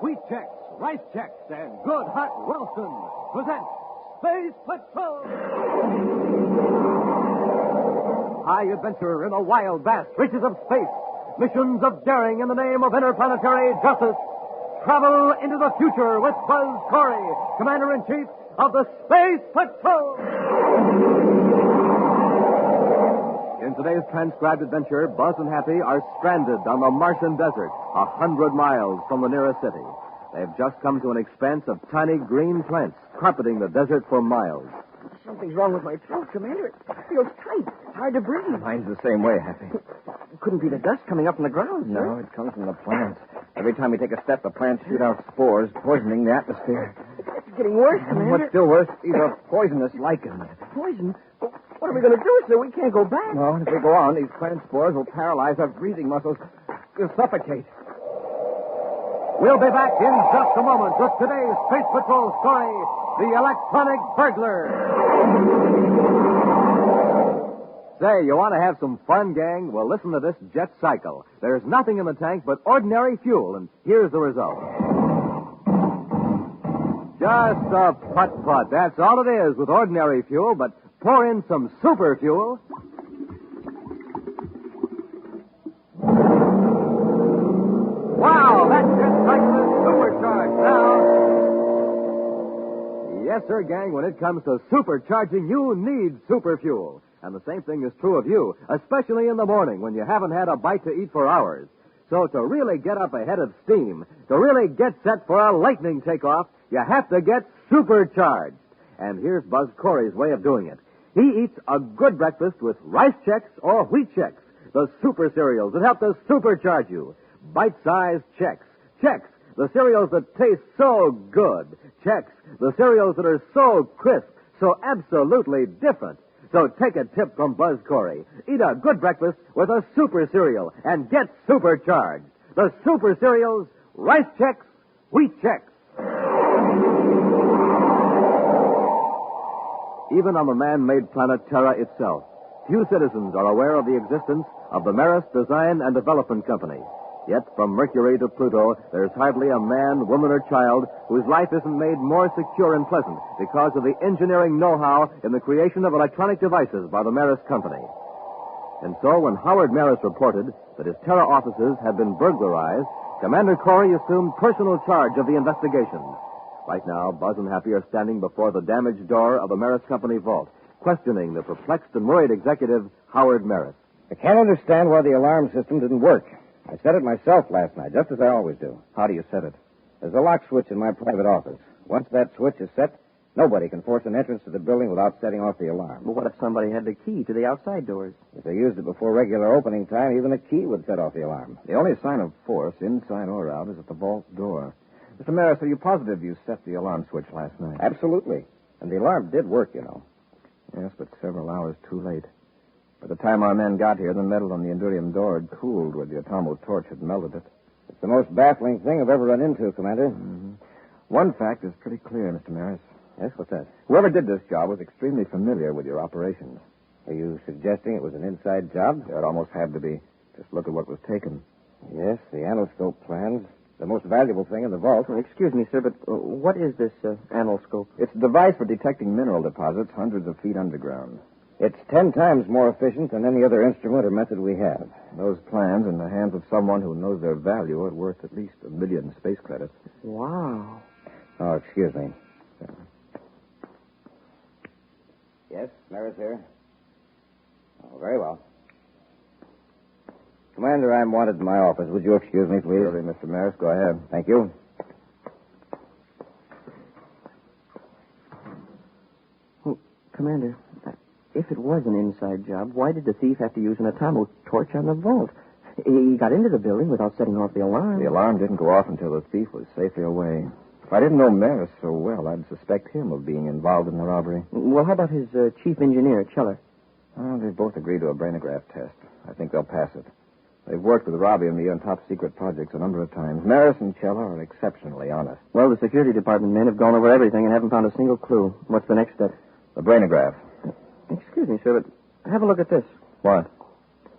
Wheat Checks, Rice Checks, and Good Hot Ralston present Space Patrol! High adventure in the wild, vast reaches of space. Missions of daring in the name of interplanetary justice. Travel into the future with Buzz Corey, Commander-in-Chief of the Space Patrol! In today's transcribed adventure, Buzz and Happy are stranded on the Martian desert, 100 miles from the nearest city. They've just come to an expanse of tiny green plants carpeting the desert for miles. Something's wrong with my throat, Commander. It feels tight. It's hard to breathe. Mine's the same way, Happy. It couldn't be the dust coming up from the ground, sir. No, it comes from the plants. Every time we take a step, the plants shoot out spores, poisoning the atmosphere. It's getting worse, Commander. What's still worse, these are poisonous lichens. Poison? What are we going to do, sir? We can't go back. No, if we go on, these plant spores will paralyze our breathing muscles. We'll suffocate. We'll be back in just a moment with today's Space Patrol story, The Electronic Burglar. Say, you want to have some fun, gang? Well, listen to this jet cycle. There's nothing in the tank but ordinary fuel, and here's the result. Just a putt-putt. That's all it is with ordinary fuel, but pour in some super fuel. Wow, that jet cycle is supercharged now. Yes, sir, gang. When it comes to supercharging, you need super fuel. And the same thing is true of you, especially in the morning when you haven't had a bite to eat for hours. So to really get up ahead of steam, to really get set for a lightning takeoff, you have to get supercharged. And here's Buzz Corey's way of doing it. He eats a good breakfast with Rice Checks or Wheat Checks, the super cereals that help to supercharge you. Bite-sized Checks. Checks, the cereals that taste so good. Checks, the cereals that are so crisp, so absolutely different. So take a tip from Buzz Corey. Eat a good breakfast with a super cereal and get supercharged. The super cereals, Rice Checks, Wheat Checks. Even on the man-made planet Terra itself, few citizens are aware of the existence of the Marist Design and Development Company. Yet from Mercury to Pluto, there's hardly a man, woman, or child whose life isn't made more secure and pleasant because of the engineering know-how in the creation of electronic devices by the Marist Company. And so when Howard Marist reported that his Terra offices had been burglarized, Commander Corey assumed personal charge of the investigation. Right now, Buzz and Happy are standing before the damaged door of the Marist Company vault, questioning the perplexed and worried executive, Howard Marist. I can't understand why the alarm system didn't work. I set it myself last night, just as I always do. How do you set it? There's a lock switch in my private office. Once that switch is set, nobody can force an entrance to the building without setting off the alarm. Well, what if somebody had the key to the outside doors? If they used it before regular opening time, even a key would set off the alarm. The only sign of force, inside or out, is at the vault door. Mr. Marist, are you positive you set the alarm switch last night? Absolutely. And the alarm did work, you know. Yes, but several hours too late. By the time our men got here, the metal on the endurium door had cooled where the atomo torch had melted it. It's the most baffling thing I've ever run into, Commander. Mm-hmm. One fact is pretty clear, Mr. Marist. Yes, what's that? Whoever did this job was extremely familiar with your operations. Are you suggesting it was an inside job? It almost had to be. Just look at what was taken. Yes, the anoscope plans. The most valuable thing in the vault. Excuse me, sir, but what is this anoscope? It's a device for detecting mineral deposits hundreds of feet underground. It's 10 times more efficient than any other instrument or method we have. Those plans in the hands of someone who knows their value are worth at least 1 million space credits. Wow. Oh, excuse me. Yes, Maris here. Oh, very well. Commander, I'm wanted in my office. Would you excuse me, please? Surely, Mr. Marist. Go ahead. Thank you. Well, Commander, if it was an inside job, why did the thief have to use an atomo torch on the vault? He got into the building without setting off the alarm. The alarm didn't go off until the thief was safely away. If I didn't know Marist so well, I'd suspect him of being involved in the robbery. Well, how about his chief engineer, Cheller? Well, they both agreed to a brainograph test. I think they'll pass it. They've worked with Robbie and me on top-secret projects a number of times. Marist and Cheller are exceptionally honest. Well, the security department men have gone over everything and haven't found a single clue. What's the next step? The brainograph. Excuse me, sir, but have a look at this. What?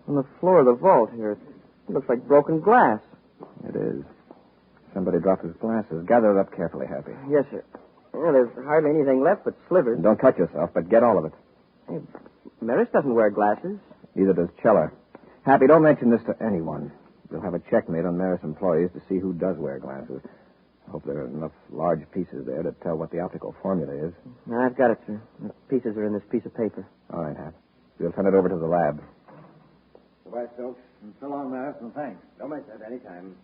On the floor of the vault here, it looks like broken glass. It is. Somebody dropped his glasses. Gather it up carefully, Happy. Yes, sir. Well, there's hardly anything left but slivers. Don't cut yourself, but get all of it. Hey, Maris doesn't wear glasses. Neither does Cheller. Happy, don't mention this to anyone. We'll have a check made on Maris employees to see who does wear glasses. I hope there are enough large pieces there to tell what the optical formula is. I've got it, sir. The pieces are in this piece of paper. All right, Hap. We'll send it over to the lab. Goodbye, Stokes. And so long, Maris, and thanks. Don't mention it any time.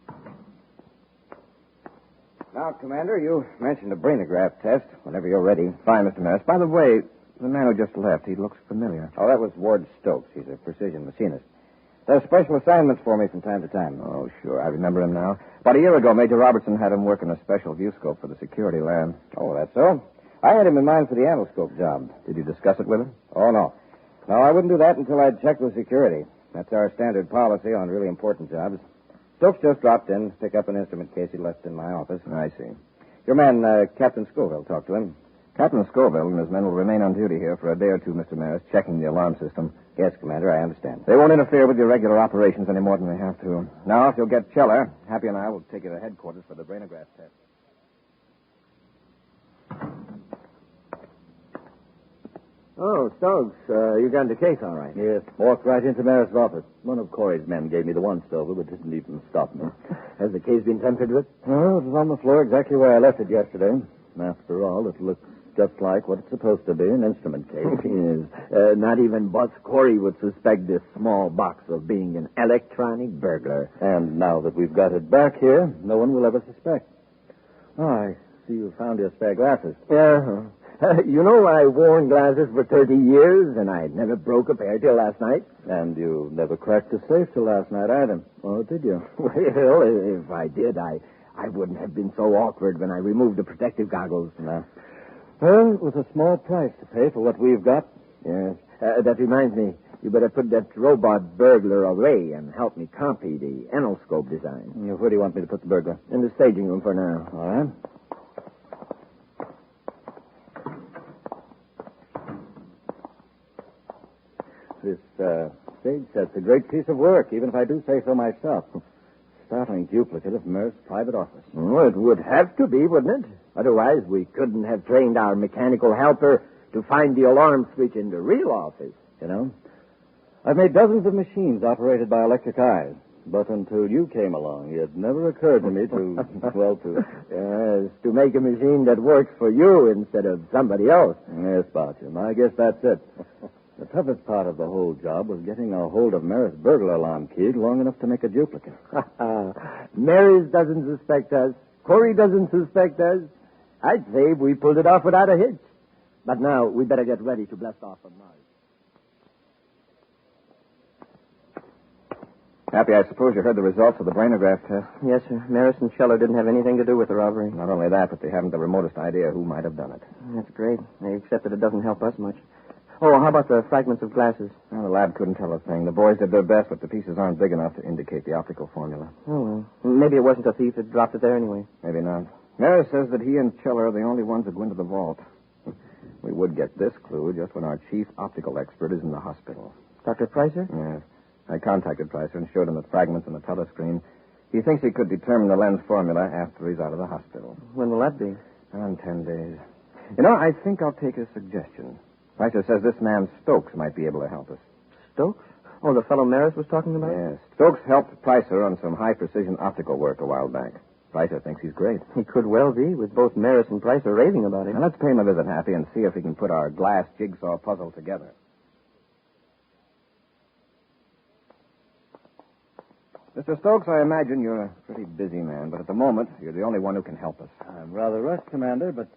Now, Commander, you mentioned a brainograph test whenever you're ready. Fine, Mr. Maris. By the way, the man who just left, he looks familiar. Oh, that was Ward Stokes. He's a precision machinist. Does special assignments for me from time to time. Oh, sure. I remember him now. About a year ago, Major Robertson had him work in a special viewscope for the security lab. Oh, that's so? I had him in mind for the anoscope job. Did you discuss it with him? Oh, no. No, I wouldn't do that until I'd checked with security. That's our standard policy on really important jobs. Stokes just dropped in to pick up an instrument case he left in my office. I see. Your man, Captain Scoville, talked to him. Captain Scoville and his men will remain on duty here for a day or two, Mr. Maris, checking the alarm system. Yes, Commander, I understand. They won't interfere with your regular operations any more than they have to. Now, if you'll get Cheller, Happy and I will take you to headquarters for the brainograph test. Oh, Stokes, you got the case all right. Yes, walked right into Maris' office. One of Corey's men gave me the once-over, but didn't even stop me. Has the case been tampered with? Oh, it was on the floor exactly where I left it yesterday. After all, it looks just like what it's supposed to be, an instrument case. Yes. Not even Butts Corey would suspect this small box of being an electronic burglar. And now that we've got it back here, no one will ever suspect. Oh, I see you found your spare glasses. Yeah. You know, I've worn glasses for 30 years, and I never broke a pair till last night. And you never cracked a safe till last night either. Oh, did you? Well, if I did, I wouldn't have been so awkward when I removed the protective goggles. No. Well, it was a small price to pay for what we've got. Yes. That reminds me, you better put that robot burglar away and help me copy the anoscope design. Where do you want me to put the burglar? In the staging room for now. All right. This stage set's a great piece of work, even if I do say so myself. Startling duplicate of Mer's private office. Well, it would have to be, wouldn't it? Otherwise, we couldn't have trained our mechanical helper to find the alarm switch in the real office. You know, I've made dozens of machines operated by electric eyes, but until you came along, it never occurred to me to, Yes, to make a machine that works for you instead of somebody else. Yes, Bartram, I guess that's it. The toughest part of the whole job was getting a hold of Maris' burglar alarm key long enough to make a duplicate. Maris doesn't suspect us. Corey doesn't suspect us. I'd say we pulled it off without a hitch. But now, we better get ready to blast off from Mars. Happy, I suppose you heard the results of the brainograph test. Yes, sir. Maris and Scheller didn't have anything to do with the robbery. Not only that, but they haven't the remotest idea who might have done it. That's great, except that it doesn't help us much. Oh, how about the fragments of glasses? Well, the lab couldn't tell a thing. The boys did their best, but the pieces aren't big enough to indicate the optical formula. Oh, well. Maybe it wasn't a thief that dropped it there anyway. Maybe not. Maris says that he and Cheller are the only ones that go into the vault. We would get this clue just when our chief optical expert is in the hospital. Dr. Pricer? Yes. I contacted Pricer and showed him the fragments on the telescreen. He thinks he could determine the lens formula after he's out of the hospital. When will that be? In 10 days. You know, I think I'll take his suggestion. Pricer says this man Stokes might be able to help us. Stokes? Oh, the fellow Maris was talking about? Yes. Stokes helped Pricer on some high-precision optical work a while back. Pricer thinks he's great. He could well be, with both Maris and Pricer raving about him. Now, let's pay him a visit, Happy, and see if we can put our glass jigsaw puzzle together. Mr. Stokes, I imagine you're a pretty busy man, but at the moment, you're the only one who can help us. I'm rather rushed, Commander, but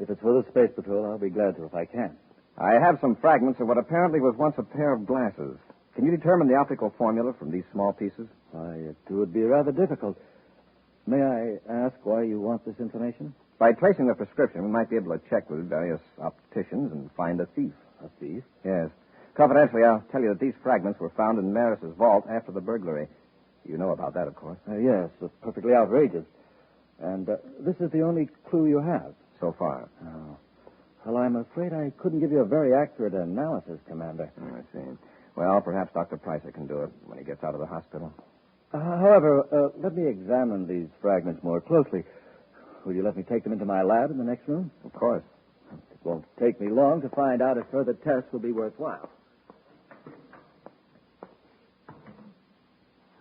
if it's for the Space Patrol, I'll be glad to if I can. I have some fragments of what apparently was once a pair of glasses. Can you determine the optical formula from these small pieces? It would be rather difficult. May I ask why you want this information? By tracing the prescription, we might be able to check with various opticians and find a thief. A thief? Yes. Confidentially, I'll tell you that these fragments were found in Maris's vault after the burglary. You know about that, of course. Yes, it's perfectly outrageous. And this is the only clue you have? So far. Oh. Well, I'm afraid I couldn't give you a very accurate analysis, Commander. I see. Well, perhaps Dr. Pricer can do it when he gets out of the hospital. However, let me examine these fragments more closely. Will you let me take them into my lab in the next room? Of course. It won't take me long to find out if further tests will be worthwhile.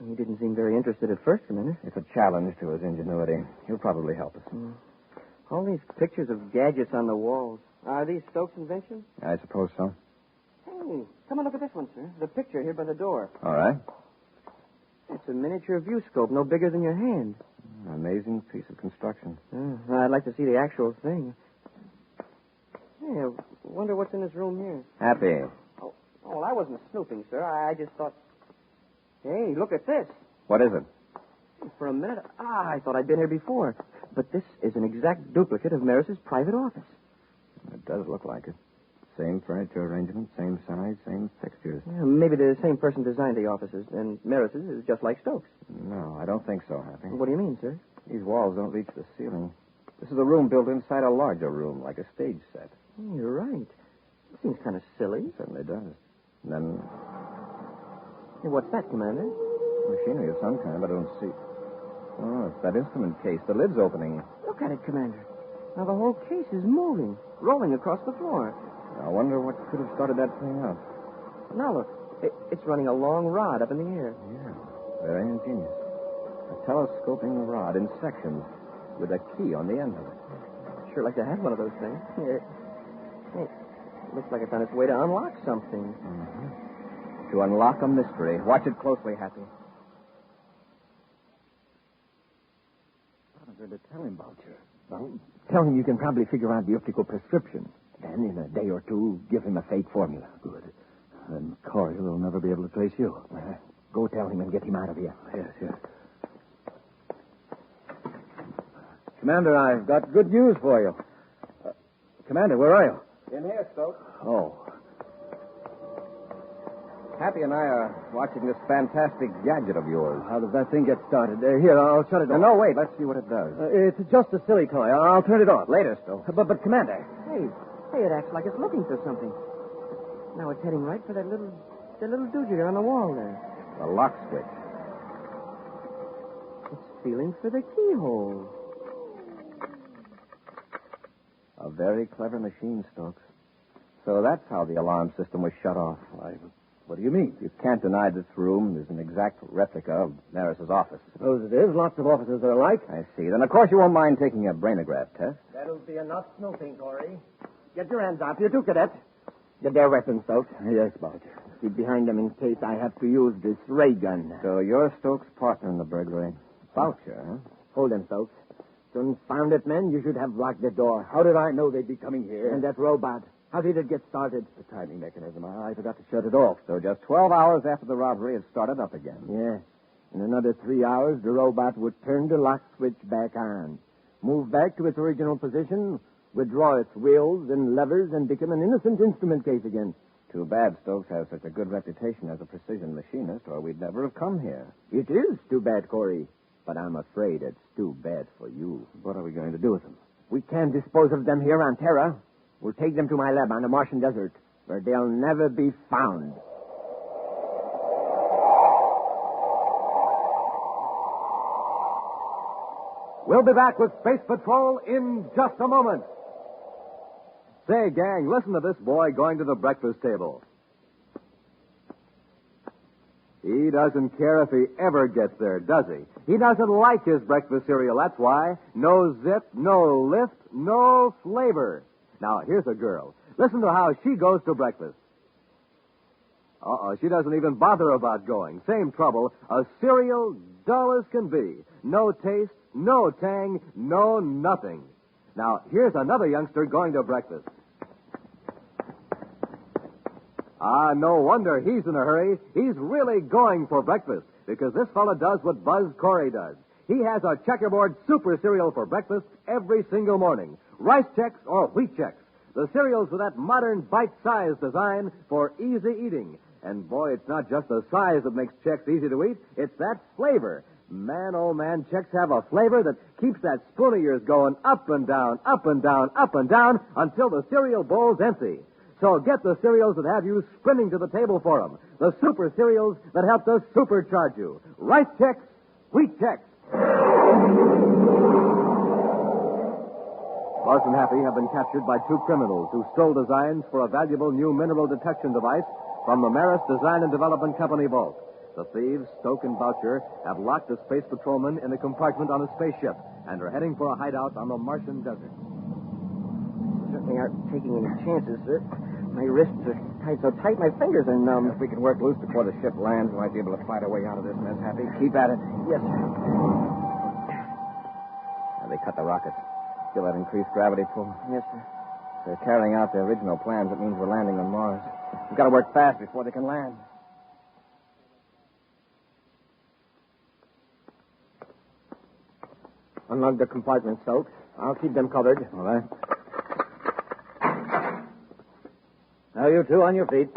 He didn't seem very interested at first, Commander. It's a challenge to his ingenuity. He'll probably help us. All these pictures of gadgets on the walls. Are these Stokes' inventions? I suppose so. Hey, come and look at this one, sir. The picture here by the door. All right. It's a miniature view scope, no bigger than your hand. An amazing piece of construction. I'd like to see the actual thing. Hey, I wonder what's in this room here. Happy. Oh, well, I wasn't snooping, sir. I just thought... Hey, look at this. What is it? For a minute, I thought I'd been here before. But this is an exact duplicate of Maris's private office. It does look like it. Same furniture arrangement, same size, same fixtures. Yeah, maybe the same person designed the offices, and Maris's is just like Stokes. No, I don't think so, Happy. What do you mean, sir? These walls don't reach the ceiling. This is a room built inside a larger room, like a stage set. You're right. It seems kind of silly. It certainly does. And then Hey, what's that, Commander? machinery of some kind, but I don't see. Oh, it's that instrument case. The lid's opening. Look at it, Commander. Now the whole case is moving, rolling across the floor. I wonder what could have started that thing up. Now look, it's running a long rod up in the air. Yeah, very ingenious. A telescoping rod in sections with a key on the end of it. Sure like to have one of those things. Hey, looks like it's on its way to unlock something. Mm-hmm. To unlock a mystery. Watch it closely, Happy. What am I going to tell him about you? Well, tell him you can probably figure out the optical prescription. Then, in a day or two, give him a fake formula. Good. Then Corey will never be able to trace you. Go tell him and get him out of here. Yes. Commander, I've got good news for you. Commander, where are you? In here, Stokes. Oh. Happy and I are watching this fantastic gadget of yours. How does that thing get started? Here, I'll shut it off. No, wait. Let's see what it does. It's just a silly toy. I'll turn it off. Later, Stokes. But Commander. Hey, it acts like it's looking for something. Now it's heading right for that little doogie on the wall there. The lock switch. It's feeling for the keyhole. A very clever machine, Stokes. So that's how the alarm system was shut off. What do you mean? You can't deny this room is an exact replica of Maris's office. Suppose it is. Lots of offices are alike. I see. Then, of course, you won't mind taking a brainograph test. That'll be enough snooping, Corey. Get your hands up. You two cadets. Get their weapons, Stokes. Yes, Barger. Keep behind them in case I have to use this ray gun. So you're Stokes' partner in the burglary. Voucher, huh? Hold them, Stokes. Confounded men, you should have locked the door. How did I know they'd be coming here? And that robot. How did it get started? The timing mechanism. I forgot to shut it off. So just 12 hours after the robbery, it started up again. Yeah. In another 3 hours, the robot would turn the lock switch back on, move back to its original position, withdraw its wheels and levers, and become an innocent instrument case again. Too bad Stokes has such a good reputation as a precision machinist, or we'd never have come here. It is too bad, Corey. But I'm afraid it's too bad for you. What are we going to do with them? We can't dispose of them here on Terra. We'll take them to my lab on the Martian desert, where they'll never be found. We'll be back with Space Patrol in just a moment. Say, gang, listen to this boy going to the breakfast table. He doesn't care if he ever gets there, does he? He doesn't like his breakfast cereal, that's why. No zip, no lift, no flavor. Now, here's a girl. Listen to how she goes to breakfast. She doesn't even bother about going. Same trouble. A cereal dull as can be. No taste, no tang, no nothing. Now, here's another youngster going to breakfast. No wonder he's in a hurry. He's really going for breakfast, because this fella does what Buzz Corey does. He has a checkerboard super cereal for breakfast every single morning. Rice Chex or Wheat Chex. The cereals with that modern bite-sized design for easy eating. And boy, it's not just the size that makes Chex easy to eat. It's that flavor. Man, oh man, Chex have a flavor that keeps that spoon of yours going up and down, up and down, up and down until the cereal bowl's empty. So get the cereals that have you sprinting to the table for them. the super cereals that help to supercharge you. Rice Chex, Wheat Chex. Boss and Happy have been captured by two criminals who stole designs for a valuable new mineral detection device from the Maris Design and Development Company vault. The thieves, Stoke and Boucher, have locked a space patrolman in a compartment on a spaceship and are heading for a hideout on the Martian desert. Certainly aren't taking any chances, sir. My wrists are tied so tight, my fingers are numb. If we can work loose before the ship lands, we might be able to fight our way out of this mess, Happy. Keep at it. Yes, sir. Now, they cut the rockets. Still have increased gravity pull. Yes, sir. If they're carrying out their original plans, it means we're landing on Mars. We've got to work fast before they can land. Unlock the compartment, Stokes. I'll keep them covered. All right. Now, you two on your feet.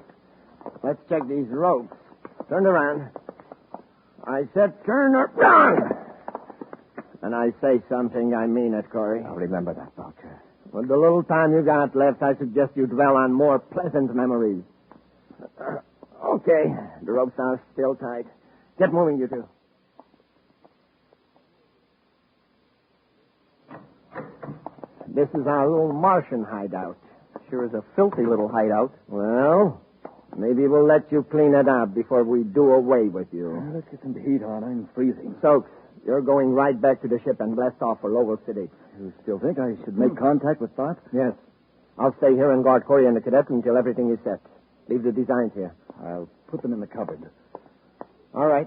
Let's check these ropes. Turn around. I said turn around. And I say something, I mean it, Corey. I'll remember that, Boucher. With the little time you got left, I suggest you dwell on more pleasant memories. Okay. The ropes are still tight. Get moving, you two. This is our little Martian hideout. Sure is a filthy little hideout. Well, maybe we'll let you clean it up before we do away with you. Let's get some heat on. I'm freezing. Stokes, you're going right back to the ship and blast off for Lowell City. You still think I should make contact with Bart? Yes. I'll stay here and guard Corey and the cadets until everything is set. Leave the designs here. I'll put them in the cupboard. All right.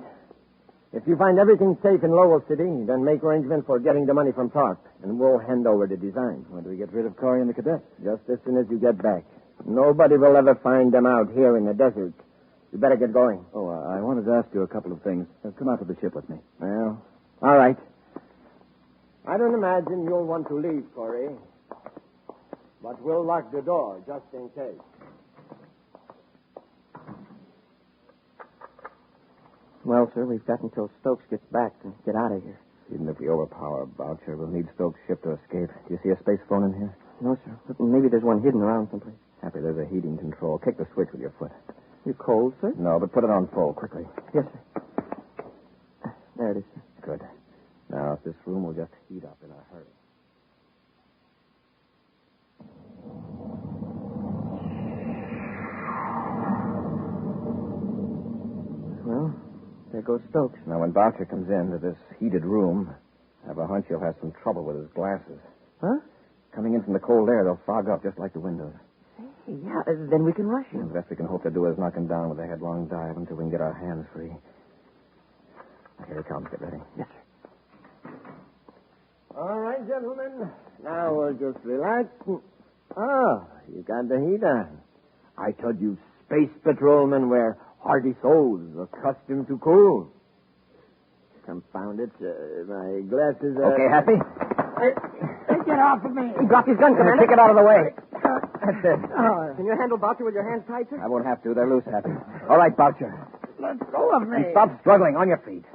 If you find everything safe in Lowell City, then make arrangements for getting the money from Tarp, and we'll hand over the design. When do we get rid of Corey and the cadets? Just as soon as you get back. Nobody will ever find them out here in the desert. You better get going. Oh, I wanted to ask you a couple of things. Come out to the ship with me. Well, all right. I don't imagine you'll want to leave, Corey. But we'll lock the door just in case. Well, sir, we've got until Stokes gets back to get out of here. Even if we overpower Boucher, we'll need Stokes' ship to escape. Do you see a space phone in here? No, sir. But maybe there's one hidden around someplace. Happy, there's a heating control. Kick the switch with your foot. You cold, sir? No, but put it on full, quickly. Yes, sir. There it is, sir. Good. Now, if this room will just heat up in a hurry. Well, there goes Stokes. Now, when Boucher comes into this heated room, I have a hunch he'll have some trouble with his glasses. Huh? Coming in from the cold air, they'll fog up just like the windows. Hey, yeah, then we can rush him. The best we can hope to do is knock him down with a headlong dive until we can get our hands free. Here he comes. Get ready. Yes, sir. All right, gentlemen. Now we'll just relax. Oh, you got the heat on. I told you space patrolmen were hardy souls accustomed to cold. Confound it. My glasses are... Okay, Happy? Hey, get off of me. He dropped his gun, Commander. Kick it out of the way. That's it. Can you handle Boucher with your hands tied, sir? I won't have to. They're loose, Happy. All right, Boucher. Let go of me. And stop struggling. On your feet.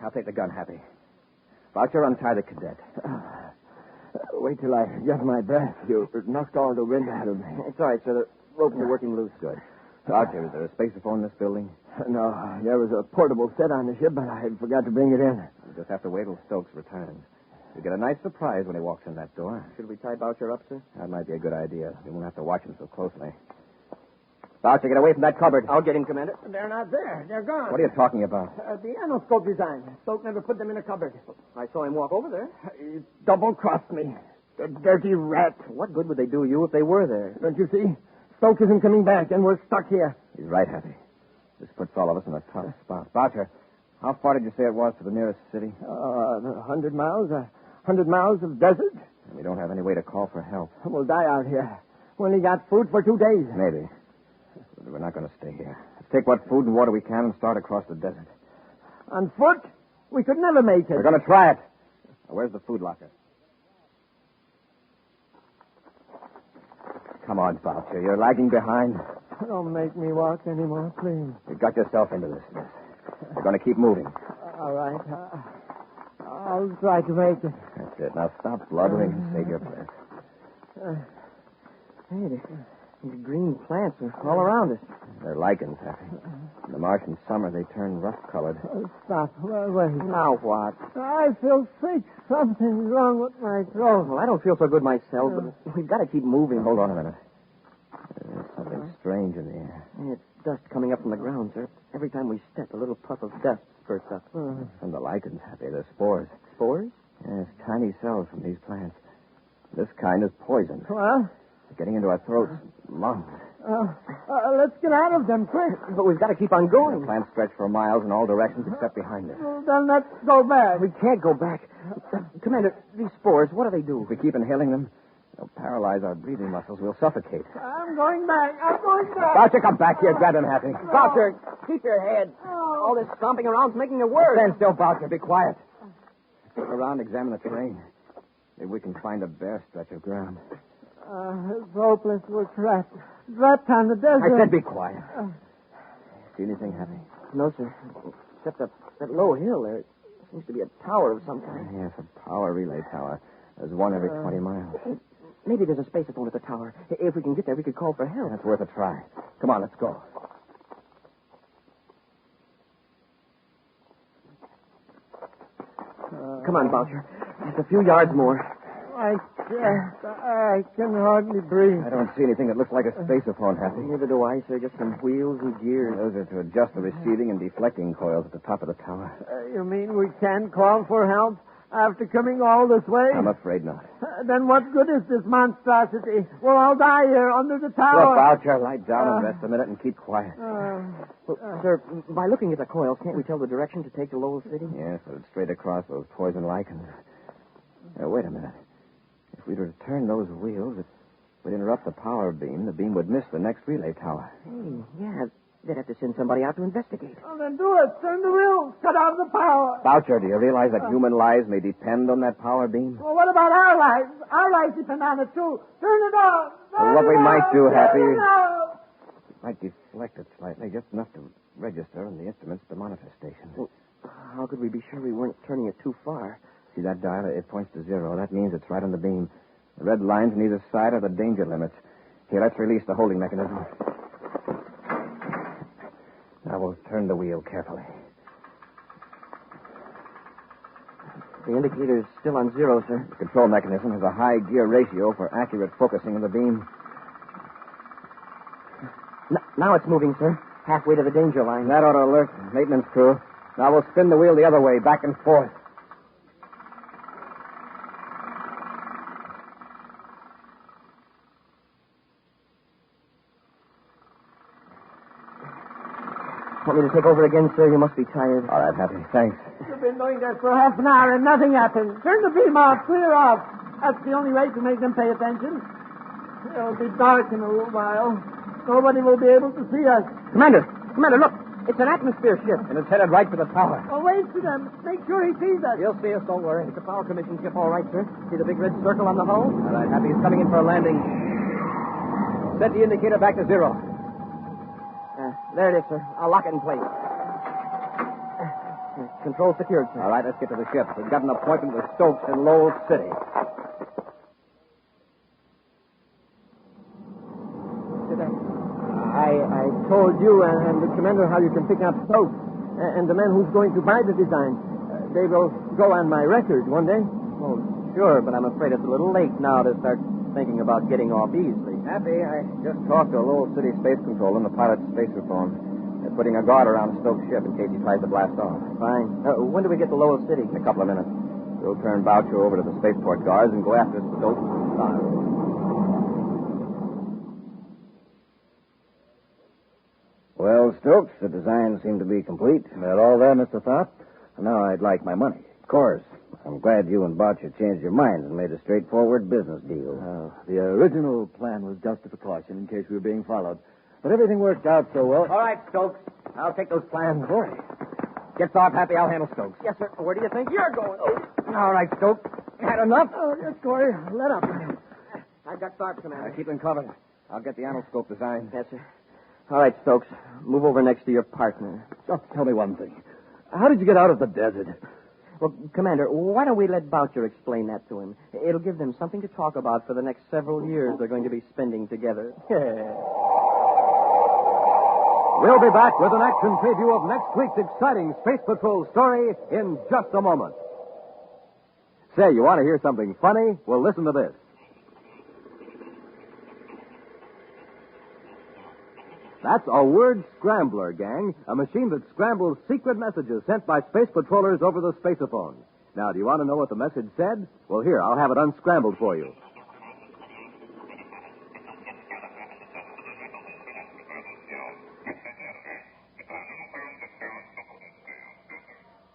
I'll take the gun, Happy. Boucher, untie the cadet. Wait till I get my breath. You knocked all the wind out of me. It's all right, sir. The ropes are working loose. Good. Boucher, is there a spacephone in this building? No, there was a portable set on the ship, but I forgot to bring it in. We'll just have to wait till Stokes returns. You'll get a nice surprise when he walks in that door. Should we tie Boucher up, sir? That might be a good idea. We won't have to watch him so closely. Boucher, get away from that cupboard. I'll get him, Commander. They're not there. They're gone. What are you talking about? The anoscope design. Stoke never put them in a cupboard. I saw him walk over there. He double-crossed me. The dirty rat. What good would they do you if they were there? Don't you see? Stoke isn't coming back, and we're stuck here. He's right, Happy. This puts all of us in a tough spot. Boucher, how far did you say it was to the nearest city? 100 miles. 100 miles of desert. And we don't have any way to call for help. We'll die out here. We only got food for 2 days. Maybe. But we're not going to stay here. Let's take what food and water we can and start across the desert. On foot? We could never make it. We're going to try it. Now, where's the food locker? Come on, Boucher. You're lagging behind. Don't make me walk anymore, please. You got yourself into this mess. We're going to keep moving. All right. I'll try to make it. That's it. Now stop blubbering and save your breath. Hey, The green plants are all around us. They're lichens, Happy. In the Martian summer, they turn rough-colored. Stop. Wait. Now what? I feel sick. Something's wrong with my throat. Well, I don't feel so good myself, but we've got to keep moving. Hold on a minute. There's something strange in the air. It's dust coming up from the ground, sir. Every time we step, a little puff of dust spurts up. From the lichens, Happy. They're spores. Spores? Yes, tiny cells from these plants. This kind is poison. Well? It's getting into our throats, lungs. Let's get out of them quick. But we've got to keep on going. The plants stretch for miles in all directions except behind us. Well, then let's go back. We can't go back. Commander, these spores, what do they do? If we keep inhaling them, they'll paralyze our breathing muscles. We'll suffocate. I'm going back. Boucher, come back here. Grab him, Happy. Boucher, keep your head. All this stomping around's making it worse. Stand still, Boucher. Be quiet. Look around, examine the terrain. Maybe we can find a bare stretch of ground. It's hopeless. We're trapped. Trapped on the desert. I said be quiet. See anything, Happy? No, sir. Except that low hill there. Seems to be a tower of some kind. Yes, a power relay tower. There's one every 20 miles. Maybe there's a spacephone at the tower. If we can get there, we could call for help. That's worth a try. Come on, let's go. Come on, Boucher. Just a few yards more. I can't. I can hardly breathe. I don't see anything that looks like a spaceophone, Happy. Neither do I, sir. Just some wheels and gears. Those are to adjust the receiving and deflecting coils at the top of the tower. You mean we can't call for help after coming all this way? I'm afraid not. Then what good is this monstrosity? We'll all die here under the Look, tower. Boucher, lie down and rest a minute and keep quiet. Well, sir, by looking at the coils, can't we tell the direction to take to Lowell City? Yes, but it's straight across those poison lichens. Wait a minute. If we were to turn those wheels, it would interrupt the power beam. The beam would miss the next relay tower. Hey, yeah, they'd have to send somebody out to investigate. Well, then do it. Turn the wheel. Cut off the power. Boucher, do you realize that human lives may depend on that power beam? Well, what about our lives? Our lives depend on it, too. Turn it off. Well, what we might do, Happy, Turn it off. might deflect it slightly, just enough to register on the instruments the monitor station. Well, how could we be sure we weren't turning it too far? See that dial? It points to 0. That means it's right on the beam. The red lines on either side are the danger limits. Here, let's release the holding mechanism. Now we'll turn the wheel carefully. The indicator's still on 0, sir. The control mechanism has a high gear ratio for accurate focusing of the beam. Now it's moving, sir. Halfway to the danger line. That ought to alert the maintenance crew. Now we'll spin the wheel the other way, back and forth. Want me to take over again, sir? You must be tired. All right, Happy. Thanks. You've been doing that for half an hour and nothing happened. Turn the beam off. Clear off. That's the only way to make them pay attention. It'll be dark in a little while. Nobody will be able to see us. Commander, look. It's an atmosphere ship. And it's headed right for the tower. Oh, wait for them. Make sure he sees us. He'll see us, don't worry. It's a power commission ship, all right, sir. See the big red circle on the hull? All right, Happy. He's coming in for a landing. Set the indicator back to 0. There it is, sir. I'll lock it in place. Control secured, sir. All right, let's get to the ship. We've got an appointment with Stokes in Lowell City. I told you and the commander how you can pick up Stokes and the man who's going to buy the design. They will go on my record one day. Oh, sure, but I'm afraid it's a little late now to start thinking about getting off easily. Happy, I just talked to Lowell City Space Control and the pilot's spacer phone. They're putting a guard around Stokes' ship in case he tries to blast off. Fine. When do we get to Lowell City? In a couple of minutes. We'll turn Boucher over to the spaceport guards and go after Stokes in style. Well, Stokes, the design seemed to be complete. That all there, Mr. Tharp? Now I'd like my money. Of course. I'm glad you and Boucher changed your minds and made a straightforward business deal. The original plan was just a precaution in case we were being followed. But everything worked out so well. All right, Stokes. I'll take those plans. Boy. Get Tharp, Happy. I'll handle Stokes. Yes, sir. Where do you think you're going? All right, Stokes. Had enough? Oh, yes, Corey. Let up. I've got Tharp, Commander. Keep them covered. I'll get the anoscope design. Yes, sir. All right, Stokes. Move over next to your partner. Just tell me one thing. How did you get out of the desert? Well, Commander, why don't we let Boucher explain that to him? It'll give them something to talk about for the next several years they're going to be spending together. We'll be back with an action preview of next week's exciting Space Patrol story in just a moment. Say, you want to hear something funny? Well, listen to this. That's a word scrambler, gang, a machine that scrambles secret messages sent by space patrollers over the spaceophone. Now, do you want to know what the message said? Well, here, I'll have it unscrambled for you.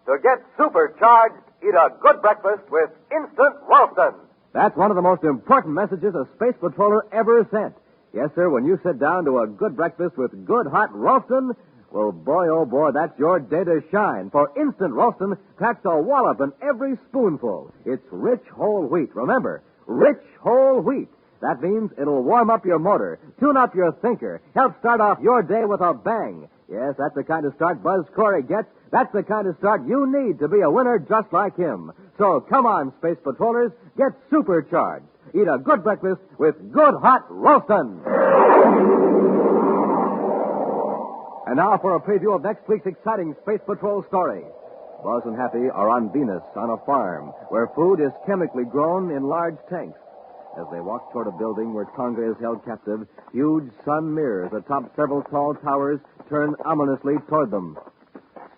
To get supercharged, eat a good breakfast with Instant Ralston. That's one of the most important messages a space patroller ever sent. Yes, sir, when you sit down to a good breakfast with good hot Ralston, well, boy, oh, boy, that's your day to shine. For Instant Ralston packs a wallop in every spoonful. It's rich whole wheat. Remember, rich whole wheat. That means it'll warm up your motor, tune up your thinker, help start off your day with a bang. Yes, that's the kind of start Buzz Corey gets. That's the kind of start you need to be a winner just like him. So come on, Space Patrollers, get supercharged. Eat a good breakfast with good hot Ralston. And now for a preview of next week's exciting Space Patrol story. Buzz and Happy are on Venus on a farm where food is chemically grown in large tanks. As they walk toward a building where Tonga is held captive, huge sun mirrors atop several tall towers turn ominously toward them.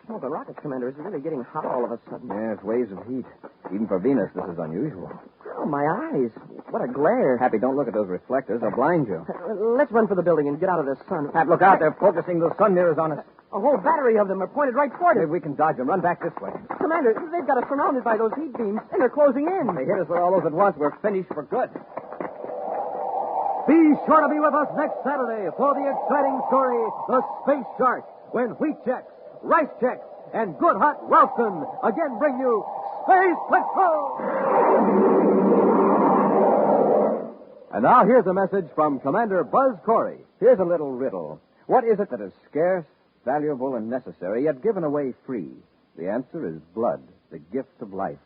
Oh, the rocket, Commander, is really getting hot all of a sudden. Yes, waves of heat. Even for Venus, this is unusual. Oh, my eyes. What a glare. Happy, don't look at those reflectors. They'll blind you. Let's run for the building and get out of this sun. Hap, look out. They're focusing those sun mirrors on us. A whole battery of them are pointed right toward us. Maybe we can dodge them. Run back this way. Commander, they've got us surrounded by those heat beams, and they're closing in. They hit us with all those at once. We're finished for good. Be sure to be with us next Saturday for the exciting story, The Space Shark, when wheat checks, rice checks, and good hot Ralston again bring you Space Patrol! And now here's a message from Commander Buzz Corey. Here's a little riddle. What is it that is scarce, valuable, and necessary, yet given away free? The answer is blood, the gift of life.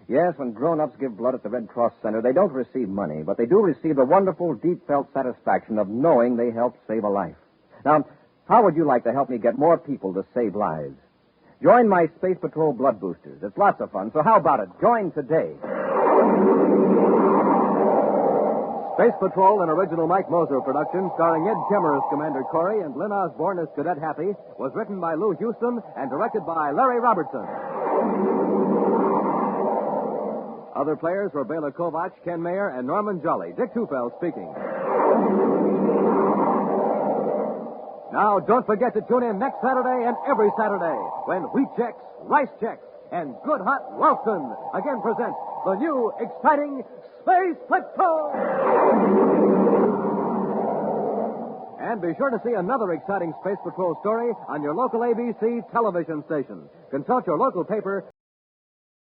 Yes, when grown-ups give blood at the Red Cross Center, they don't receive money, but they do receive the wonderful, deep-felt satisfaction of knowing they helped save a life. Now, how would you like to help me get more people to save lives? Join my Space Patrol Blood Boosters. It's lots of fun, so how about it? Join today. Space Patrol, an original Mike Moser production, starring Ed Kemmer as Commander Corey and Lynn Osborne as Cadet Happy, was written by Lou Houston and directed by Larry Robertson. Other players were Bela Kovac, Ken Mayer, and Norman Jolly. Dick Tufeld speaking. Now, don't forget to tune in next Saturday and every Saturday when wheat checks, rice checks, and good hot Ralston again present the new, exciting Space Patrol! And be sure to see another exciting Space Patrol story on your local ABC television station. Consult your local paper